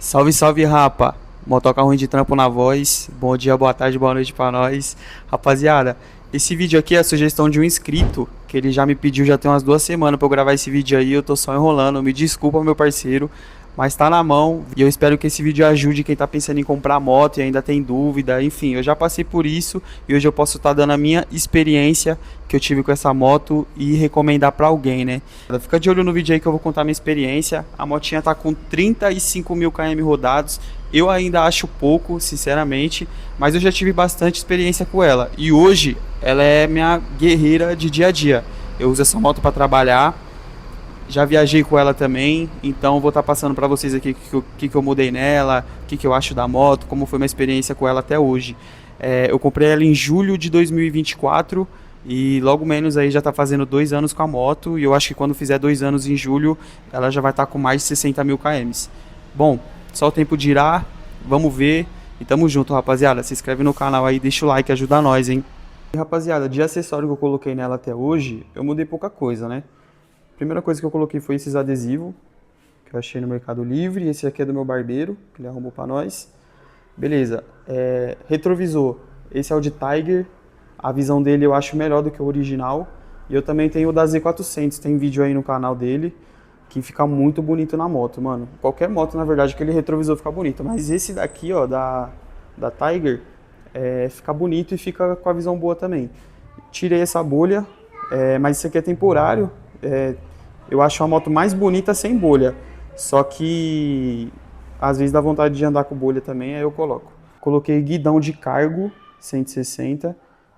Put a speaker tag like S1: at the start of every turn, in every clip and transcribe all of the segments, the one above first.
S1: Salve, salve, rapa! Motoca ruim de trampo na voz. Bom dia, boa tarde, boa noite pra nós. Rapaziada, esse vídeo aqui é a sugestão de um inscrito, que ele já me pediu já tem umas 2 semanas pra eu gravar esse vídeo aí. Eu tô só enrolando, me desculpa, meu parceiro, mas tá na mão e eu espero que esse vídeo ajude quem tá pensando em comprar moto e ainda tem dúvida. Enfim, eu já passei por isso e hoje eu posso estar dando a minha experiência que eu tive com essa moto e recomendar pra alguém, né? Fica de olho no vídeo aí que eu vou contar minha experiência. A motinha tá com 35 mil km rodados. Eu ainda acho pouco, sinceramente, mas eu já tive bastante experiência com ela. E hoje ela é minha guerreira de dia a dia. Eu uso essa moto para trabalhar. Já viajei com ela também, então vou estar passando para vocês aqui o que eu mudei nela, o que eu acho da moto, como foi minha experiência com ela até hoje. Eu comprei ela em julho de 2024 e logo menos aí já está fazendo 2 anos com a moto. E eu acho que quando fizer 2 anos em julho, ela já vai estar com mais de 60 mil km. Bom, só o tempo dirá, vamos ver. E tamo junto, rapaziada. Se inscreve no canal aí, deixa o like, ajuda nós, hein? E, rapaziada, de acessório que eu coloquei nela até hoje, eu mudei pouca coisa, né? Primeira coisa que eu coloquei foi esses adesivos, que eu achei no Mercado Livre. Esse aqui é do meu barbeiro, que ele arrumou pra nós. Beleza. Retrovisor. Esse é o de Tiger. A visão dele eu acho melhor do que o original. E eu também tenho o da Z400. Tem vídeo aí no canal dele, que fica muito bonito na moto, mano. Qualquer moto, na verdade, aquele retrovisor fica bonito. Mas esse daqui, ó, da Tiger, fica bonito e fica com a visão boa também. Tirei essa bolha, mas isso aqui é temporário. Eu acho a moto mais bonita sem bolha. Só que às vezes dá vontade de andar com bolha também, aí eu coloco. Coloquei guidão de cargo 160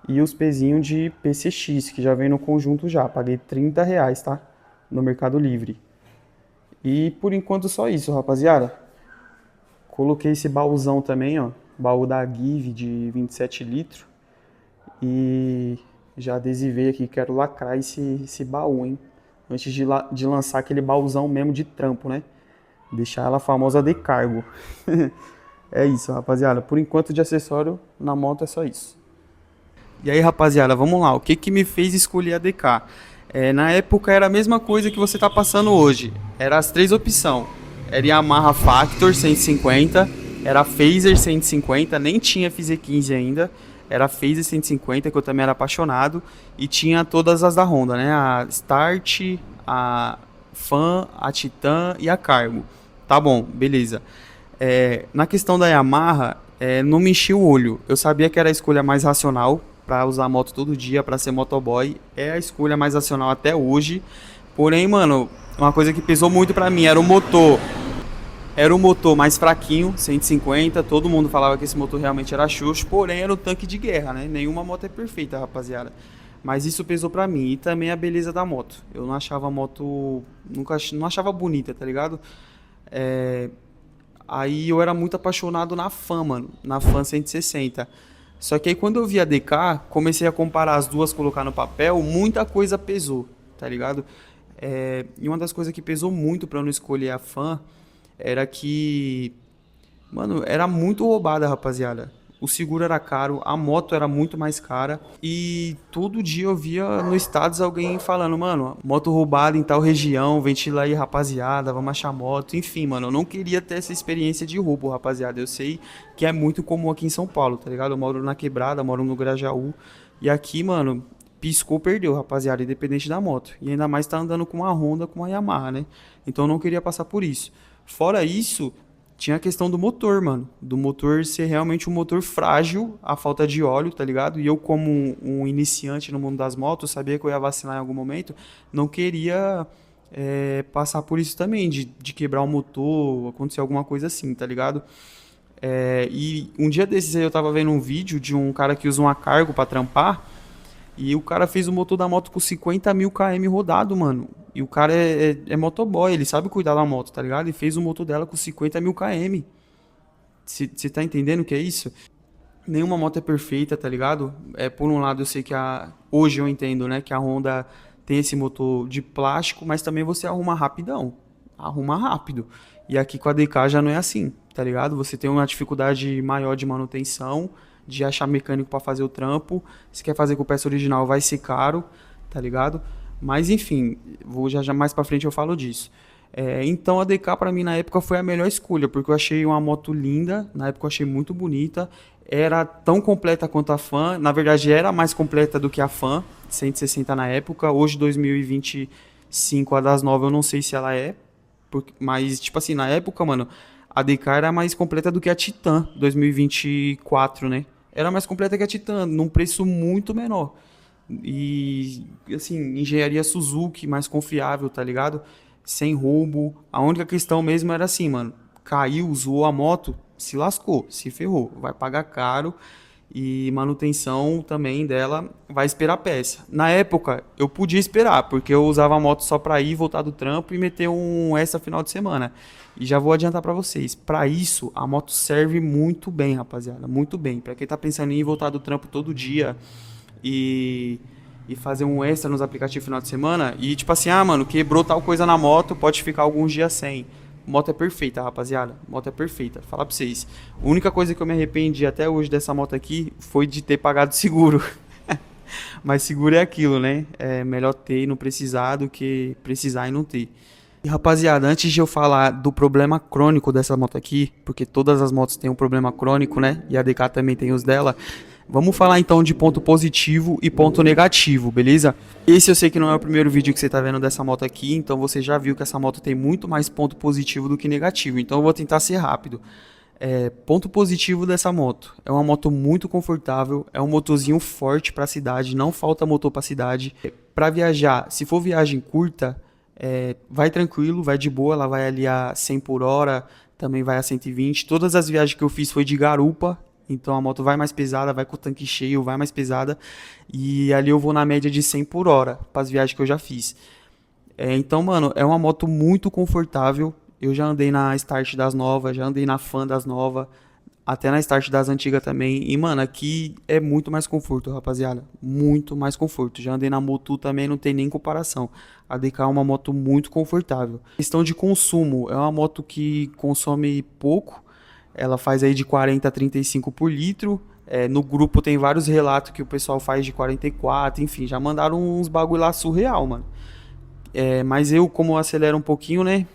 S1: e os pezinhos de PCX, que já vem no conjunto já. Paguei R$ 30, tá? No Mercado Livre. E por enquanto só isso, rapaziada. Coloquei esse baúzão também, ó. Baú da Give de 27 litros. E já adesivei aqui, quero lacrar esse baú, hein? Antes de lançar aquele baúzão mesmo de trampo, né? Deixar ela famosa de cargo. É isso, rapaziada. Por enquanto de acessório na moto é só isso. E aí, rapaziada, vamos lá. O que me fez escolher a DK? Na época era a mesma coisa que você tá passando hoje. Era as três opções. Era Yamaha Factor 150, era Phaser 150, nem tinha FZ15 ainda. Era a Phaser 150, que eu também era apaixonado. E tinha todas as da Honda, né? A Start, a Fan, a Titan e a Cargo. Tá bom, beleza. Na questão da Yamaha, não me enchia o olho. Eu sabia que era a escolha mais racional para usar a moto todo dia, para ser motoboy. É a escolha mais racional até hoje. Porém, mano, uma coisa que pesou muito para mim era o motor. Era o motor mais fraquinho, 150. Todo mundo falava que esse motor realmente era xoxo, porém era um tanque de guerra, né? Nenhuma moto é perfeita, rapaziada. Mas isso pesou pra mim. E também a beleza da moto. Eu não achava a moto. Não achava bonita, tá ligado? Aí eu era muito apaixonado na Fan, mano. Na Fan 160. Só que aí quando eu vi a DK, comecei a comparar as duas, colocar no papel, muita coisa pesou, tá ligado? E uma das coisas que pesou muito pra eu não escolher a Fan era que, mano, era muito roubada, rapaziada. O seguro era caro, a moto era muito mais cara. E todo dia eu via no status alguém falando, mano, moto roubada em tal região, ventila aí, rapaziada, vamos achar moto. Enfim, mano, eu não queria ter essa experiência de roubo, rapaziada. Eu sei que é muito comum aqui em São Paulo, tá ligado? Eu moro na Quebrada, moro no Grajaú. E aqui, mano, piscou, perdeu, rapaziada, independente da moto. E ainda mais tá andando com uma Honda, com uma Yamaha, né? Então eu não queria passar por isso. Fora isso, tinha a questão do motor, mano. Do motor ser realmente um motor frágil, a falta de óleo, tá ligado? E eu, como um iniciante no mundo das motos, sabia que eu ia vacilar em algum momento, não queria passar por isso também, de quebrar o motor, acontecer alguma coisa assim, tá ligado? E um dia desses aí eu tava vendo um vídeo de um cara que usa uma cargo pra trampar, e o cara fez o motor da moto com 50 mil km rodado, mano. E o cara é motoboy, ele sabe cuidar da moto, tá ligado? E fez o motor dela com 50 mil km. Você tá entendendo o que é isso? Nenhuma moto é perfeita, tá ligado? Por um lado, eu sei que hoje eu entendo, né, que a Honda tem esse motor de plástico, mas também você arruma rapidão. Arruma rápido. E aqui com a DK já não é assim, tá ligado? Você tem uma dificuldade maior de manutenção, de achar mecânico para fazer o trampo. Se quer fazer com peça original, vai ser caro, tá ligado? Mas enfim, já mais pra frente eu falo disso. Então a DK pra mim na época foi a melhor escolha, porque eu achei uma moto linda, na época eu achei muito bonita, era tão completa quanto a Fan, na verdade era mais completa do que a Fan, 160 na época, hoje 2025 a das novas eu não sei se ela é, mas tipo assim, na época, mano, a DK era mais completa do que a Titan 2024, né? Era mais completa que a Titan, num preço muito menor. E, assim, engenharia Suzuki, mais confiável, tá ligado? Sem roubo. A única questão mesmo era assim, mano. Caiu, zoou a moto, se lascou, se ferrou. Vai pagar caro e manutenção também dela vai esperar peça. Na época, eu podia esperar, porque eu usava a moto só pra ir, voltar do trampo e meter um extra final de semana. E já vou adiantar pra vocês, pra isso a moto serve muito bem, rapaziada, muito bem. Pra quem tá pensando em ir voltar do trampo todo dia e, e fazer um extra nos aplicativos final de semana. E tipo assim, mano, quebrou tal coisa na moto, pode ficar alguns dias sem. Moto é perfeita, rapaziada. Moto é perfeita. Falar pra vocês. A única coisa que eu me arrependi até hoje dessa moto aqui foi de ter pagado seguro. Mas seguro é aquilo, né? É melhor ter e não precisar do que precisar e não ter. E rapaziada, antes de eu falar do problema crônico dessa moto aqui, porque todas as motos têm um problema crônico, né? E a DK também tem os dela. Vamos falar então de ponto positivo e ponto negativo, beleza? Esse eu sei que não é o primeiro vídeo que você tá vendo dessa moto aqui, então você já viu que essa moto tem muito mais ponto positivo do que negativo, então eu vou tentar ser rápido. Ponto positivo dessa moto, é uma moto muito confortável, é um motorzinho forte pra cidade, não falta motor pra cidade. Pra viajar, se for viagem curta, vai tranquilo, vai de boa, ela vai ali a 100 por hora, também vai a 120. Todas as viagens que eu fiz foi de garupa, então a moto vai mais pesada, vai com o tanque cheio, vai mais pesada. E ali eu vou na média de 100 por hora para as viagens que eu já fiz. Então, mano, é uma moto muito confortável. Eu já andei na Start das novas, já andei na Fan das novas, até na Start das antigas também. E, mano, aqui é muito mais conforto, rapaziada. Muito mais conforto. Já andei na Motu também, não tem nem comparação. A DK é uma moto muito confortável. Questão de consumo, é uma moto que consome pouco. Ela faz aí de 40 a 35 por litro. No grupo tem vários relatos que o pessoal faz de 44, enfim, já mandaram uns bagulho lá surreal, mano. Mas eu, como acelero um pouquinho, né?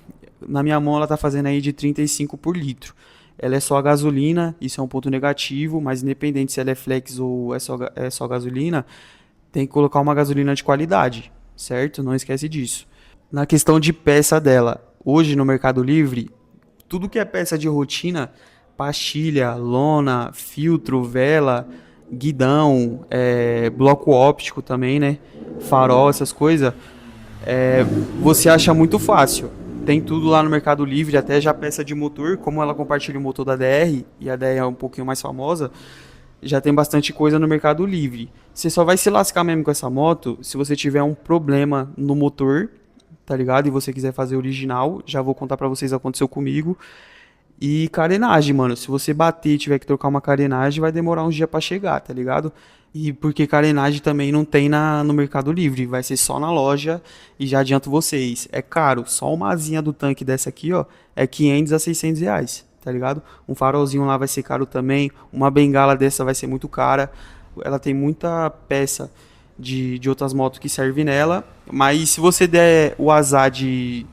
S1: Na minha mão ela tá fazendo aí de 35 por litro. Ela é só a gasolina, isso é um ponto negativo, mas independente se ela é flex ou é só gasolina, tem que colocar uma gasolina de qualidade, certo? Não esquece disso. Na questão de peça dela, hoje no Mercado Livre, tudo que é peça de rotina, pastilha, lona, filtro, vela, guidão, bloco óptico também, né? Farol, essas coisas, você acha muito fácil. Tem tudo lá no Mercado Livre, até já peça de motor, como ela compartilha o motor da DR, e a DR é um pouquinho mais famosa, já tem bastante coisa no Mercado Livre. Você só vai se lascar mesmo com essa moto se você tiver um problema no motor, tá ligado? E você quiser fazer original, já vou contar pra vocês o que aconteceu comigo. E carenagem, mano, se você bater e tiver que trocar uma carenagem, vai demorar uns dias pra chegar, tá ligado? E porque carenagem também não tem no Mercado Livre, vai ser só na loja. E já adianto vocês, é caro, só uma asinha do tanque dessa aqui, ó, é 500 a 600 reais, tá ligado? Um farolzinho lá vai ser caro também, uma bengala dessa vai ser muito cara. Ela tem muita peça de outras motos que serve nela, mas se você der o azar de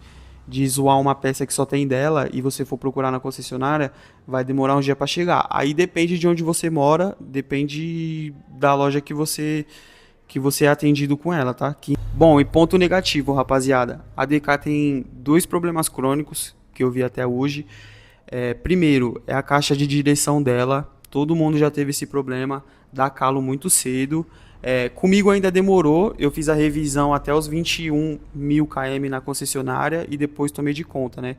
S1: zoar uma peça que só tem dela e você for procurar na concessionária, vai demorar um dia para chegar. Aí depende de onde você mora, depende da loja que você é atendido com ela, tá? Bom, e ponto negativo, rapaziada. A DK tem dois problemas crônicos que eu vi até hoje. Primeiro, é a caixa de direção dela. Todo mundo já teve esse problema, dá calo muito cedo. Comigo ainda demorou, eu fiz a revisão até os 21 mil km na concessionária e depois tomei de conta, né?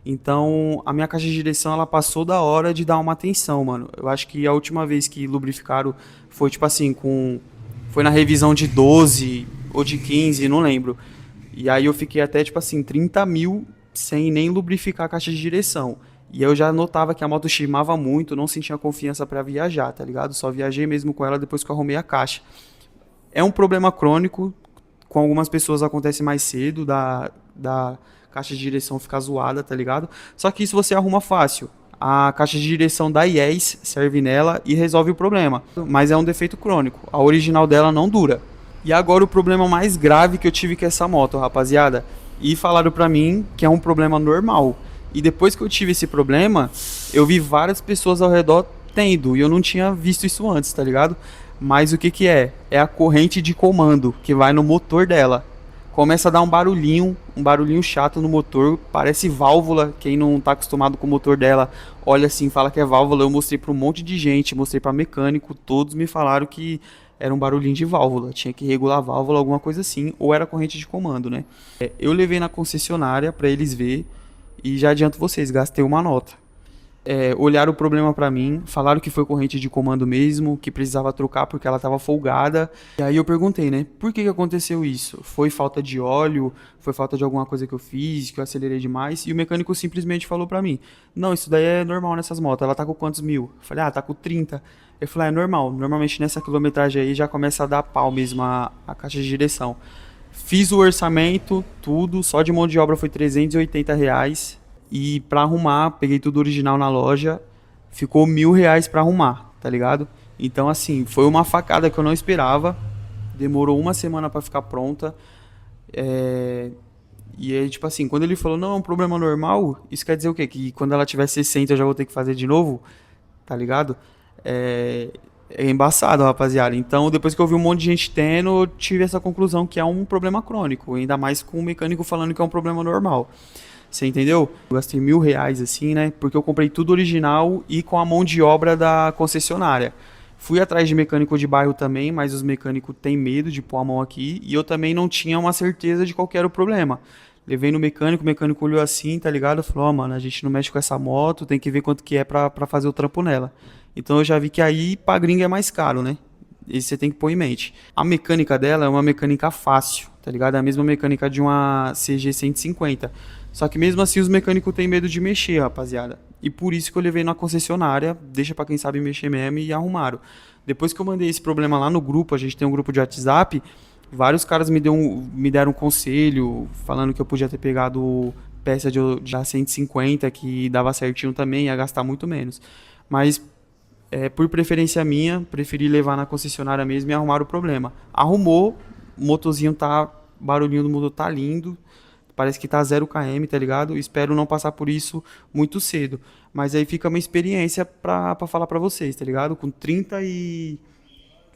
S1: Então, a minha caixa de direção, ela passou da hora de dar uma atenção, mano. Eu acho que a última vez que lubrificaram foi, tipo assim, foi na revisão de 12 ou de 15, não lembro. E aí eu fiquei até, tipo assim, 30 mil sem nem lubrificar a caixa de direção. E eu já notava que a moto chimava muito, não sentia confiança pra viajar, tá ligado? Só viajei mesmo com ela depois que eu arrumei a caixa. É um problema crônico, com algumas pessoas acontece mais cedo, da caixa de direção ficar zoada, tá ligado? Só que isso você arruma fácil. A caixa de direção da IES serve nela e resolve o problema. Mas é um defeito crônico, a original dela não dura. E agora o problema mais grave que eu tive com essa moto, rapaziada. e falaram pra mim que é um problema normal. E depois que eu tive esse problema, eu vi várias pessoas ao redor tendo, e eu não tinha visto isso antes, tá ligado? Mas o que que é? É a corrente de comando que vai no motor dela. Começa a dar um barulhinho chato no motor, parece válvula. Quem não tá acostumado com o motor dela, olha assim, fala que é válvula. Eu mostrei pra um monte de gente, mostrei pra mecânico, todos me falaram que era um barulhinho de válvula, tinha que regular a válvula, alguma coisa assim, ou era corrente de comando, né? Eu levei na concessionária pra eles ver e já adianto vocês, gastei uma nota. Olharam o problema pra mim, falaram que foi corrente de comando mesmo, que precisava trocar porque ela tava folgada. E aí eu perguntei, né, por que que aconteceu isso? Foi falta de óleo? Foi falta de alguma coisa que eu fiz, que eu acelerei demais? E o mecânico simplesmente falou pra mim, não, isso daí é normal nessas motos, ela tá com quantos mil? Eu falei, tá com 30. Ele falou, é normal, normalmente nessa quilometragem aí já começa a dar pau mesmo a caixa de direção. Fiz o orçamento, tudo, só de mão de obra foi R$ 380. E pra arrumar, peguei tudo original na loja, ficou R$ 1.000 pra arrumar, tá ligado? Então, assim, foi uma facada que eu não esperava. Demorou uma semana pra ficar pronta. É... E aí, tipo assim, quando ele falou, não, é um problema normal, isso quer dizer o quê? Que quando ela tiver 60 eu já vou ter que fazer de novo, tá ligado? É, é embaçado, rapaziada. Então, depois que eu vi um monte de gente tendo, eu tive essa conclusão que é um problema crônico. Ainda mais com o mecânico falando que é um problema normal. Você entendeu? Eu gastei R$ 1.000 assim, né? Porque eu comprei tudo original e com a mão de obra da concessionária. Fui atrás de mecânico de bairro também, mas os mecânicos têm medo de pôr a mão aqui. E eu também não tinha uma certeza de qual que era o problema. Levei no mecânico, o mecânico olhou assim, tá ligado? Falou, mano, a gente não mexe com essa moto, tem que ver quanto que é pra fazer o trampo nela. Então eu já vi que aí pra gringa é mais caro, né? Isso você tem que pôr em mente. A mecânica dela é uma mecânica fácil, tá ligado? É a mesma mecânica de uma CG 150. Só que mesmo assim os mecânicos têm medo de mexer, rapaziada. E por isso que eu levei na concessionária, deixa pra quem sabe mexer mesmo e arrumaram. Depois que eu mandei esse problema lá no grupo, a gente tem um grupo de WhatsApp, vários caras me deram um conselho, falando que eu podia ter pegado peça de 150, que dava certinho também, ia gastar muito menos. Mas por preferência minha, preferi levar na concessionária mesmo e arrumar o problema. Arrumou, o motorzinho tá, barulhinho do motor tá lindo, parece que tá 0 km, tá ligado? Espero não passar por isso muito cedo. Mas aí fica uma experiência pra falar pra vocês, tá ligado?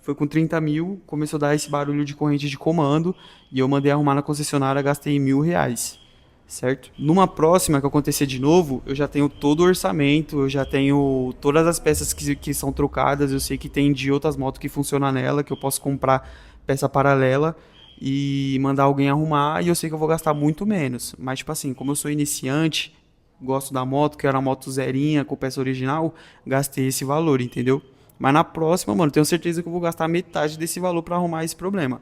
S1: Foi com 30 mil, começou a dar esse barulho de corrente de comando e eu mandei arrumar na concessionária, gastei R$ 1.000, certo? Numa próxima que acontecer de novo, eu já tenho todo o orçamento, eu já tenho todas as peças que são trocadas, eu sei que tem de outras motos que funcionam nela, que eu posso comprar peça paralela e mandar alguém arrumar, e eu sei que eu vou gastar muito menos. Mas, tipo assim, como eu sou iniciante, gosto da moto, que era uma moto zerinha, com peça original, gastei esse valor, entendeu? Mas na próxima, mano, tenho certeza que eu vou gastar metade desse valor pra arrumar esse problema.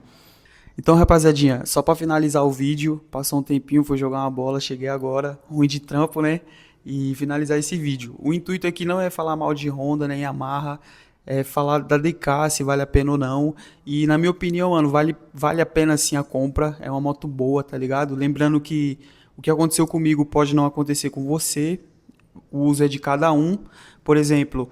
S1: Então, rapaziadinha, só pra finalizar o vídeo, passou um tempinho, fui jogar uma bola, cheguei agora, ruim de trampo, né? E finalizar esse vídeo. O intuito aqui não é falar mal de Honda nem Yamaha, é falar da DK, se vale a pena ou não. E na minha opinião, mano, vale a pena sim a compra, é uma moto boa, tá ligado? Lembrando que o que aconteceu comigo pode não acontecer com você, o uso é de cada um. Por exemplo,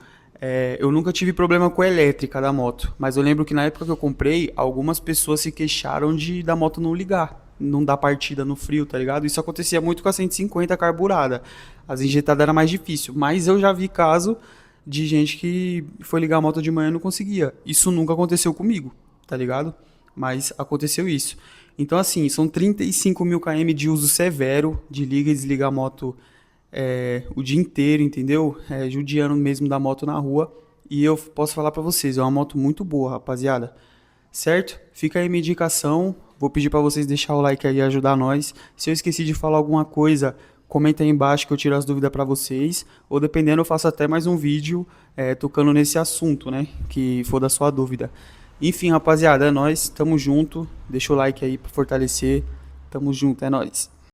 S1: eu nunca tive problema com a elétrica da moto, mas eu lembro que na época que eu comprei, algumas pessoas se queixaram da moto não ligar, não dar partida no frio, tá ligado? Isso acontecia muito com a 150 carburada. As injetadas era mais difícil, mas eu já vi caso de gente que foi ligar a moto de manhã e não conseguia. Isso nunca aconteceu comigo, tá ligado? Mas aconteceu isso. Então, assim, são 35 mil km de uso severo, de liga e desliga a moto o dia inteiro, entendeu? Judiando mesmo da moto na rua. E eu posso falar pra vocês, é uma moto muito boa, rapaziada. Certo? Fica aí minha indicação. Vou pedir pra vocês deixar o like aí e ajudar nós. Se eu esqueci de falar alguma coisa, comenta aí embaixo que eu tiro as dúvidas pra vocês. Ou dependendo, eu faço até mais um vídeo tocando nesse assunto, né? Que for da sua dúvida. Enfim, rapaziada, é nóis. Tamo junto. Deixa o like aí pra fortalecer. Tamo junto, é nóis.